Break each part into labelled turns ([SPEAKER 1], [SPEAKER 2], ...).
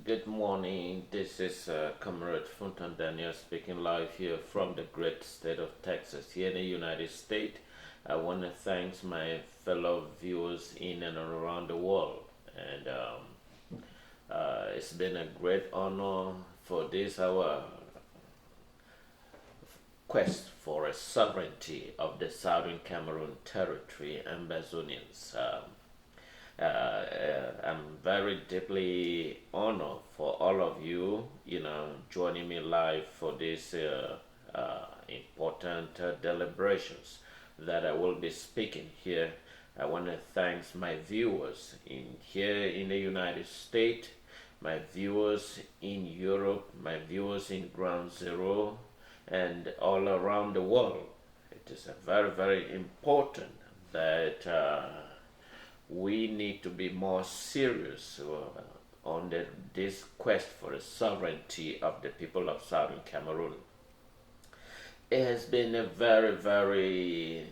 [SPEAKER 1] Good morning. This is Comrade Funton Daniel speaking live here from the great state of Texas, here in the United States. I want to thank my fellow viewers in and around the world, and it's been a great honor for this our quest for a sovereignty of the Southern Cameroon Territory, Ambazonians. I'm very deeply honored for all of you, joining me live for this important deliberations that I will be speaking here. I want to thank my viewers in here in the United States, my viewers in Europe, my viewers in Ground Zero, and all around the world. It is a very, very important that we need to be more serious on this quest for the sovereignty of the people of Southern Cameroon. It has been a very, very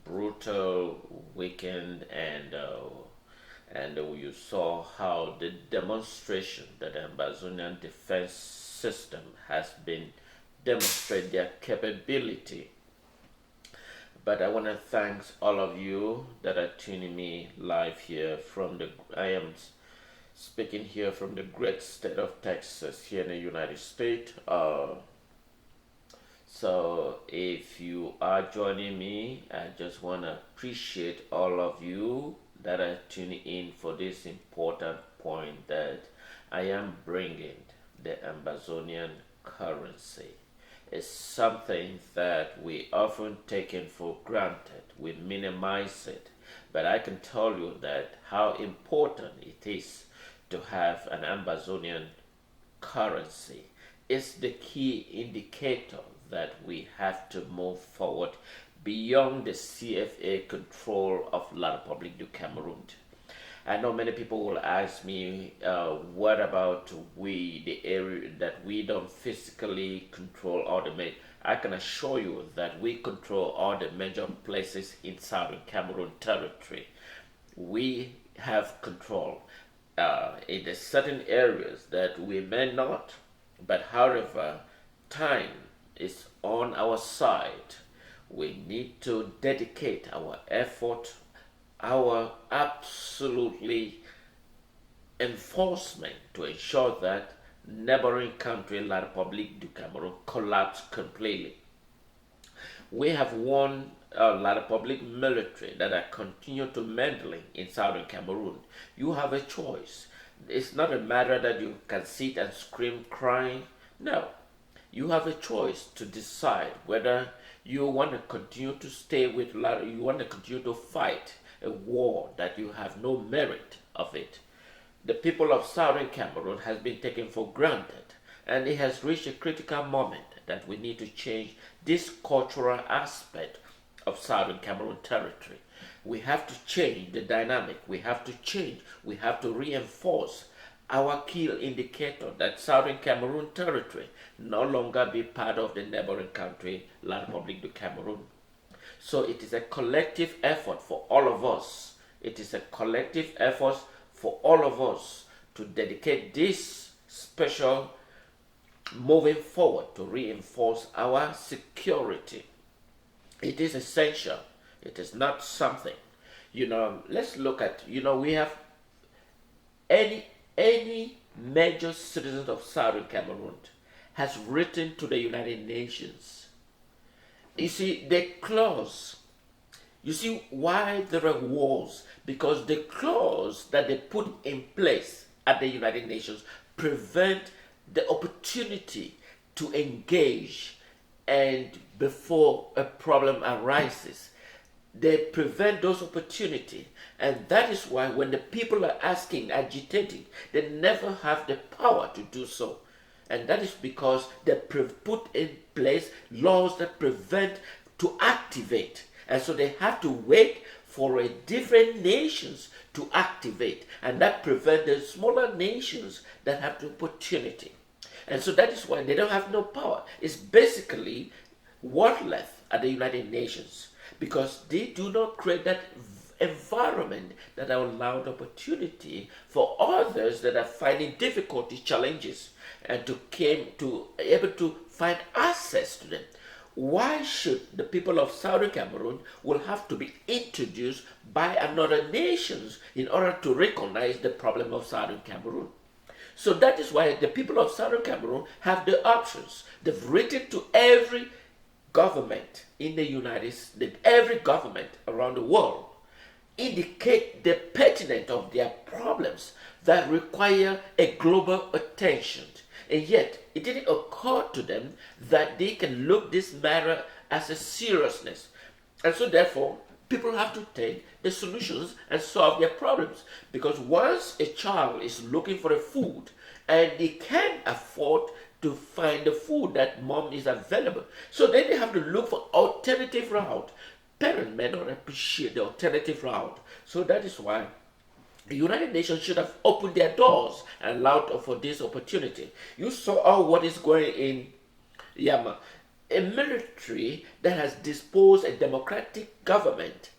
[SPEAKER 1] brutal weekend, and you saw how the demonstration that the Ambazonian defense system has been demonstrate their capability. But I want to thank all of you that are tuning me live here from the. I am speaking here from the great state of Texas here in the United States. So if you are joining me, I just want to appreciate all of you that are tuning in for this important point that I am bringing the Ambazonian currency. Is something that we often taken for granted. We minimize it. But I can tell you that how important it is to have an Ambazonian currency is the key indicator that we have to move forward beyond the CFA control of La République du Cameroon. I know many people will ask me, what about we, the area that we don't physically control all the major. I can assure you that we control all the major places in Southern Cameroon territory. We have control in the certain areas that we may not, but however, time is on our side. We need to dedicate our effort, our absolutely enforcement to ensure that neighboring country La République du Cameroon collapse completely. We have one La République military that are continue to meddling in southern Cameroon. You have a choice. It's not a matter that you can sit and scream crying. No. You have a choice to decide whether you want to continue to stay with you want to continue to fight a war that you have no merit of it. The people of Southern Cameroon has been taken for granted, and it has reached a critical moment that we need to change this cultural aspect of Southern Cameroon territory. We have to change the dynamic. We have to change. We have to reinforce our key indicator that Southern Cameroon territory no longer be part of the neighboring country, La République du Cameroon. So it is a collective effort for all of us. It is a collective effort for all of us to dedicate this special moving forward to reinforce our security. It is essential. It is not something. Let's look at, we have any major citizen of Southern Cameroon has written to the United Nations. You see, you see why there are wars? Because the clause that they put in place at the United Nations prevent the opportunity to engage, and before a problem arises, they prevent those opportunities. And that is why when the people are asking, agitating, they never have the power to do so. And that is because they put in place laws that prevent to activate. And so they have to wait for a different nations to activate. And that prevents the smaller nations that have the opportunity. And so that is why they don't have no power. It's basically worthless at the United Nations, because they do not create that environment that allowed opportunity for others that are finding difficulty, challenges, and to able to find access to them. Why should the people of Southern Cameroon will have to be introduced by another nations in order to recognize the problem of Southern Cameroon? So that is why the people of Southern Cameroon have the options. They've written to every government in the United States, every government around the world, indicate the pertinence of their problems that require a global attention. And yet, it didn't occur to them that they can look this matter as a seriousness. And so therefore, people have to take the solutions and solve their problems. Because once a child is looking for a food and they can't afford to find the food that mom is available, so then they have to look for alternative route. Parents may not appreciate the alternative route. So that is why the United Nations should have opened their doors and allowed for this opportunity. You saw what is going in Yama, a military that has disposed a democratic government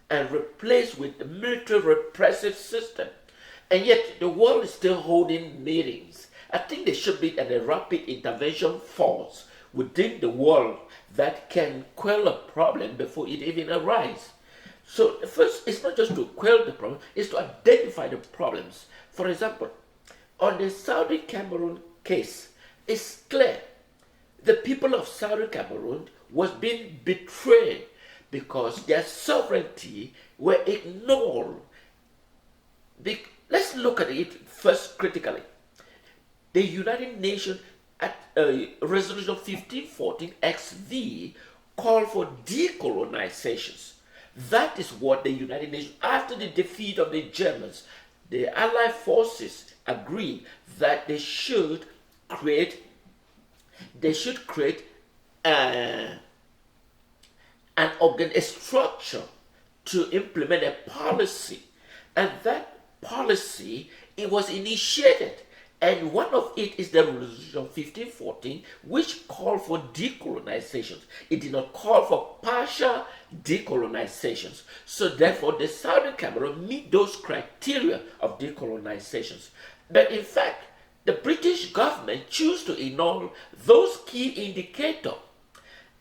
[SPEAKER 1] and replaced with a military repressive system. And yet the world is still holding meetings. I think there should be a rapid intervention force within the world that can quell a problem before it even arises. So first, it's not just to quell the problem, it's to identify the problems. For example, on the Saudi Cameroon case, it's clear the people of Saudi Cameroon was being betrayed because their sovereignty were ignored. Let's look at it first critically. The United Nations at Resolution 1514 XV called for decolonizations. That is what the United Nations, after the defeat of the Germans, the Allied forces agreed that they should create a structure to implement a policy, and that policy, it was initiated. And one of it is the Resolution 1514, which called for decolonizations. It did not call for partial decolonizations. So therefore, the Southern Cameroon meet those criteria of decolonizations. But in fact, the British government chose to ignore those key indicators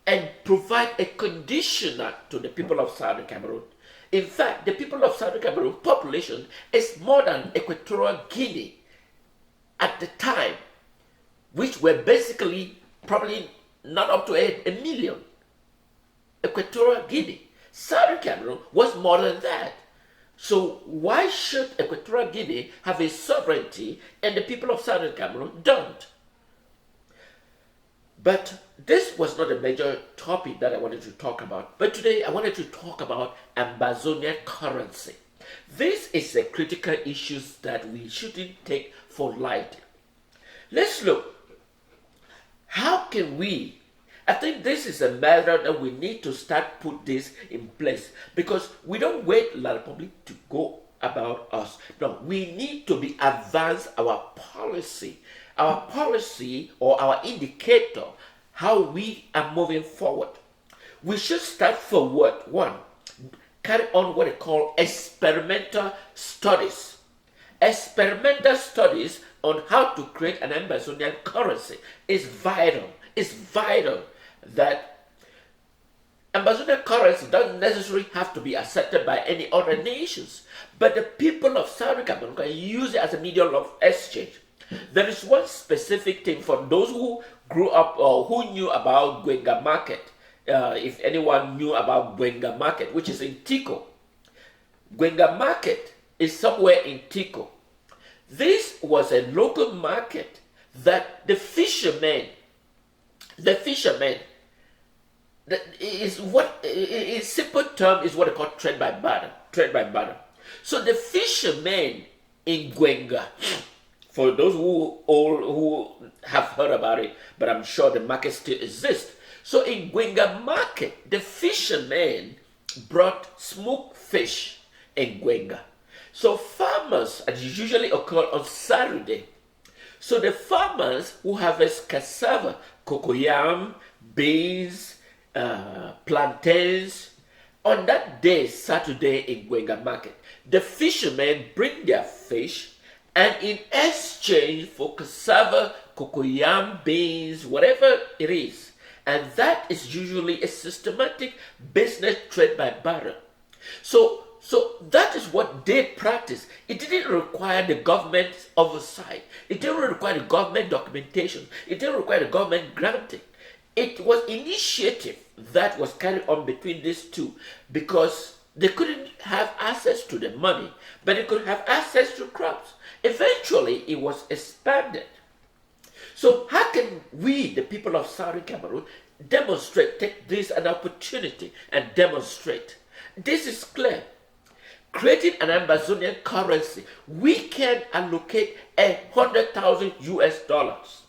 [SPEAKER 1] and provide a conditioner to the people of Southern Cameroon. In fact, the people of Southern Cameroon population is more than Equatorial Guinea at the time, which were basically probably not up to a million. Equatorial Guinea. Southern Cameroon was more than that. So why should Equatorial Guinea have a sovereignty and the people of Southern Cameroon don't? But this was not a major topic that I wanted to talk about. But today I wanted to talk about Ambazonia Currency. This is a critical issue that we shouldn't take for light. Let's look. How can we? I think this is a matter that we need to start put this in place, because we don't wait for the Republic to go about us. No, we need to be advance our policy or our indicator, how we are moving forward. We should start forward. One, carry on what they call experimental studies. Experimental studies on how to create an Ambazonia currency is vital. It's vital that Ambazonia currency doesn't necessarily have to be accepted by any other nations, but the people of Southern Cameroon can use it as a medium of exchange. There is one specific thing for those who grew up or who knew about Gwenga Market. If anyone knew about Gwenga Market, which is in Tico. Gwenga Market is somewhere in Tico. This was a local market that the fishermen, that is what, in simple term, is what they call trade by barter. So the fishermen in Gwenga, for those who have heard about it, but I'm sure the market still exists. So in Gwenga Market, the fishermen brought smoked fish in Gwenga. So farmers, and it usually occur on Saturday. So the farmers who harvest cassava, cocoyam, beans, plantains, On that day, Saturday, in Gwenga market, the fishermen bring their fish, and in exchange for cassava, cocoyam, beans, whatever it is, and that is usually a systematic business trade by barrel. So that is what they practice. It didn't require the government's oversight. It didn't require the government documentation. It didn't require the government granting. It was initiative that was carried on between these two, because they couldn't have access to the money, but they could have access to crops. Eventually, it was expanded. So how can we, the people of Southern Cameroon, take this an opportunity and demonstrate? This is clear. Creating an Ambazonian currency, we can allocate 100,000 US dollars.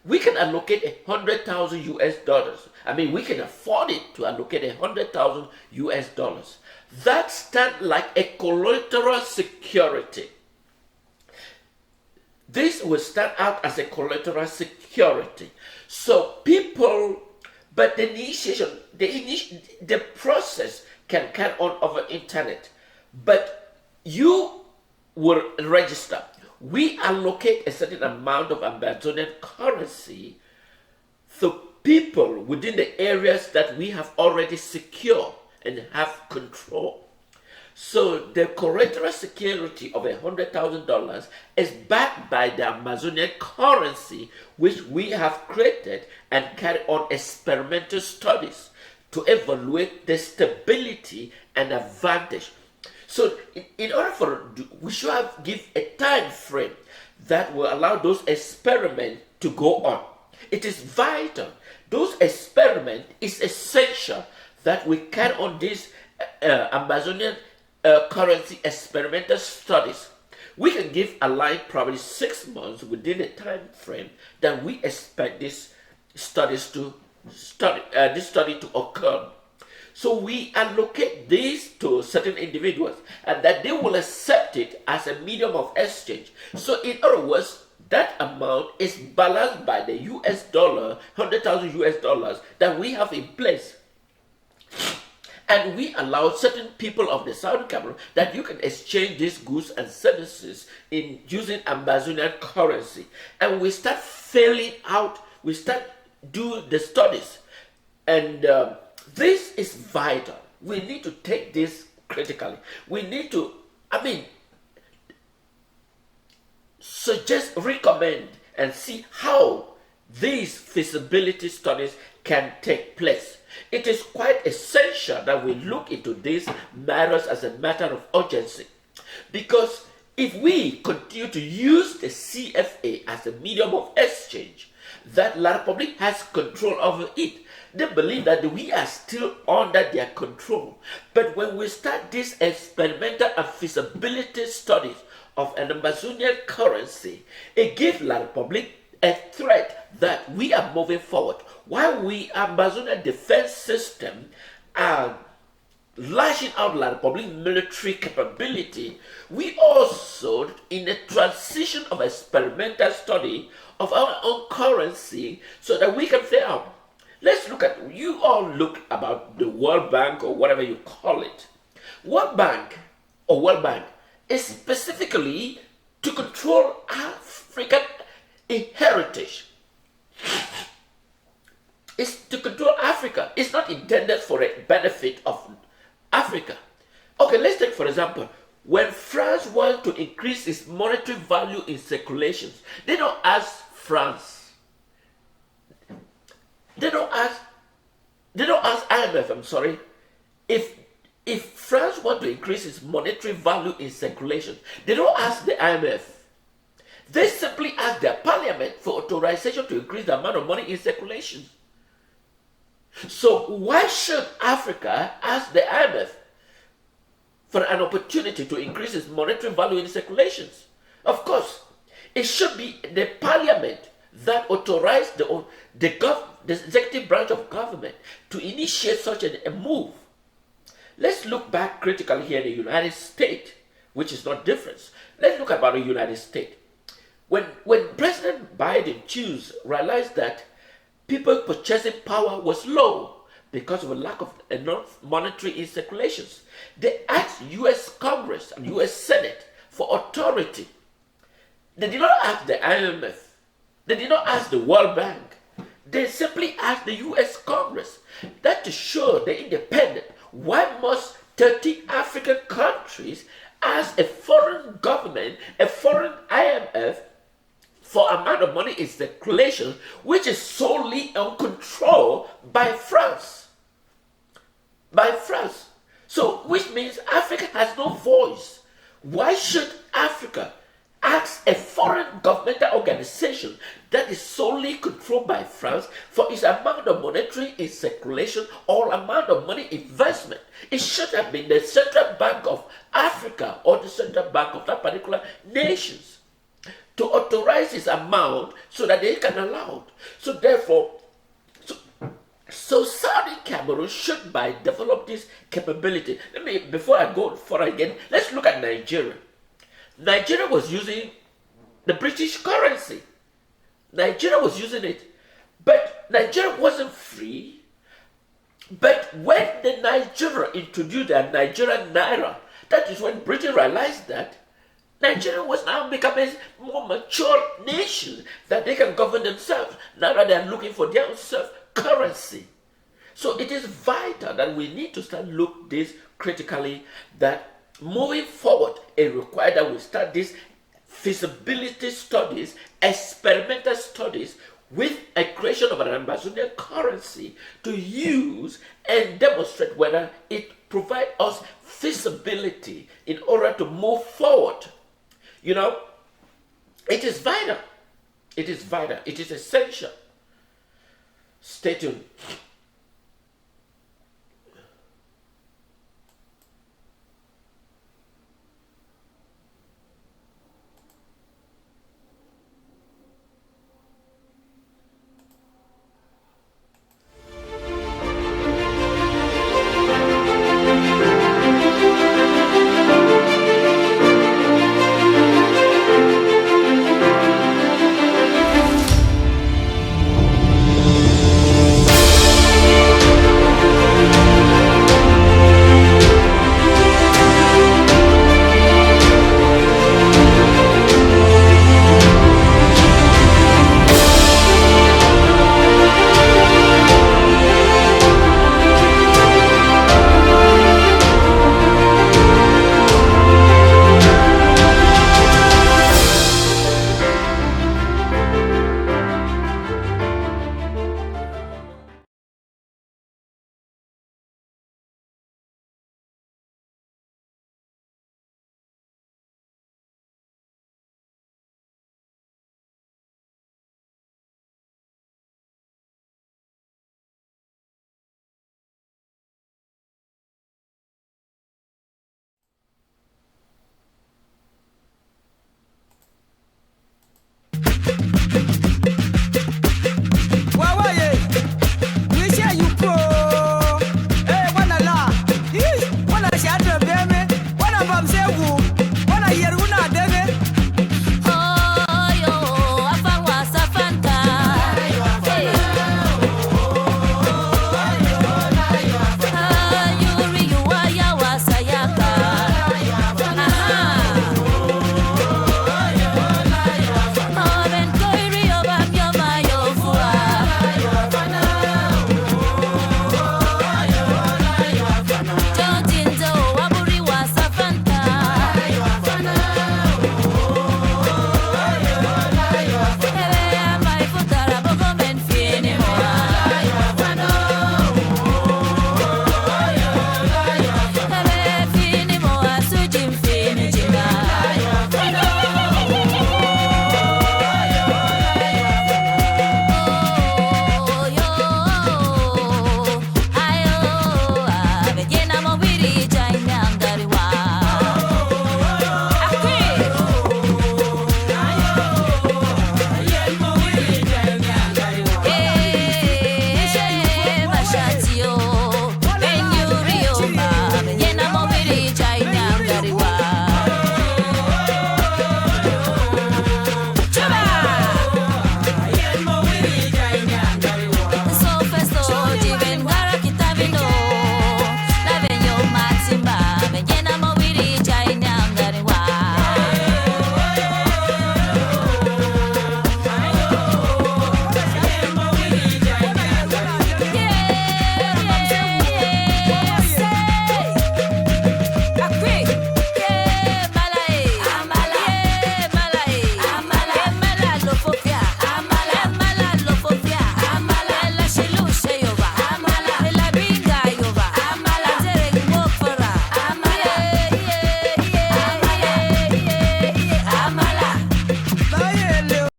[SPEAKER 1] We can allocate 100,000 US dollars. I mean, we can afford it to allocate 100,000 US dollars. That stands like a collateral security. This will stand out as a collateral security. So people, but the initiation, the process can carry on over internet. But you will register. We allocate a certain amount of Ambazonia currency to people within the areas that we have already secured and have control. So the collateral security of $100,000 is backed by the Amazonian currency, which we have created and carry on experimental studies to evaluate the stability and advantage. So in order for, we should have give a time frame that will allow those experiments to go on. It is vital. Those experiments is essential that we carry on this Amazonian currency experimental studies. We can give a line probably 6 months within the time frame that we expect this study to occur. So we allocate this to certain individuals, and that they will accept it as a medium of exchange. So in other words, that amount is balanced by the US dollar, 100,000 US dollars that we have in place. And we allow certain people of the Southern Cameroon that you can exchange these goods and services in using Ambazonian currency. And we start filling out, we start do the studies. And this is vital. We need to take this critically. We need to, suggest, recommend, and see how these feasibility studies can take place. It is quite essential that we look into these matters as a matter of urgency. Because if we continue to use the CFA as a medium of exchange, that La Republic has control over it. They believe that we are still under their control. But when we start these experimental and feasibility studies of an Ambazonian currency, it gives La Republic a threat that we are moving forward. While we, Ambazonian defense system, are lashing out La Republic military capability, we also, in a transition of experimental study of our own currency, so that we can figure out. Let's look at, you all look about the World Bank or whatever you call it. World Bank is specifically to control African heritage. It's to control Africa. It's not intended for a benefit of Africa. Okay, let's take for example, when France wants to increase its monetary value in circulations, they don't ask France. They don't ask IMF, I'm sorry. If France wants to increase its monetary value in circulation, they don't ask the IMF. They simply ask their parliament for authorization to increase the amount of money in circulation. So why should Africa ask the IMF for an opportunity to increase its monetary value in circulations? Of course, it should be the parliament that authorized the executive branch of government to initiate such a move. Let's look back critically here in the United States, which is not different. Let's look about the United States. When President Biden realized that people purchasing power was low, because of a lack of enough monetary in circulations. They asked U.S. Congress and U.S. Senate for authority. They did not ask the IMF. They did not ask the World Bank. They simply asked the U.S. Congress. That to show the independent. Why must 30 African countries ask a foreign government, a foreign IMF, for amount of money in circulation, which is solely on control by France? By France. So, which means Africa has no voice. Why should Africa ask a foreign governmental organization that is solely controlled by France for its amount of monetary in circulation or amount of money investment? It should have been the Central Bank of Africa or the Central Bank of that particular nations to authorize its amount so that they can allow it. So therefore, so Saudi Cameroon should by develop this capability. Before I go further again, let's look at Nigeria. Nigeria was using the British currency. Nigeria was using it. But Nigeria wasn't free. But when the Nigeria introduced their Nigerian Naira, that is when Britain realized that Nigeria was now becoming a more mature nation that they can govern themselves. Now that they are looking for their own self-currency. So it is vital that we need to start look this critically, that moving forward, it requires that we start these feasibility studies, experimental studies, with a creation of an Ambazonia currency to use and demonstrate whether it provides us feasibility in order to move forward. You know, it is vital. It is vital. It is essential. Stay tuned.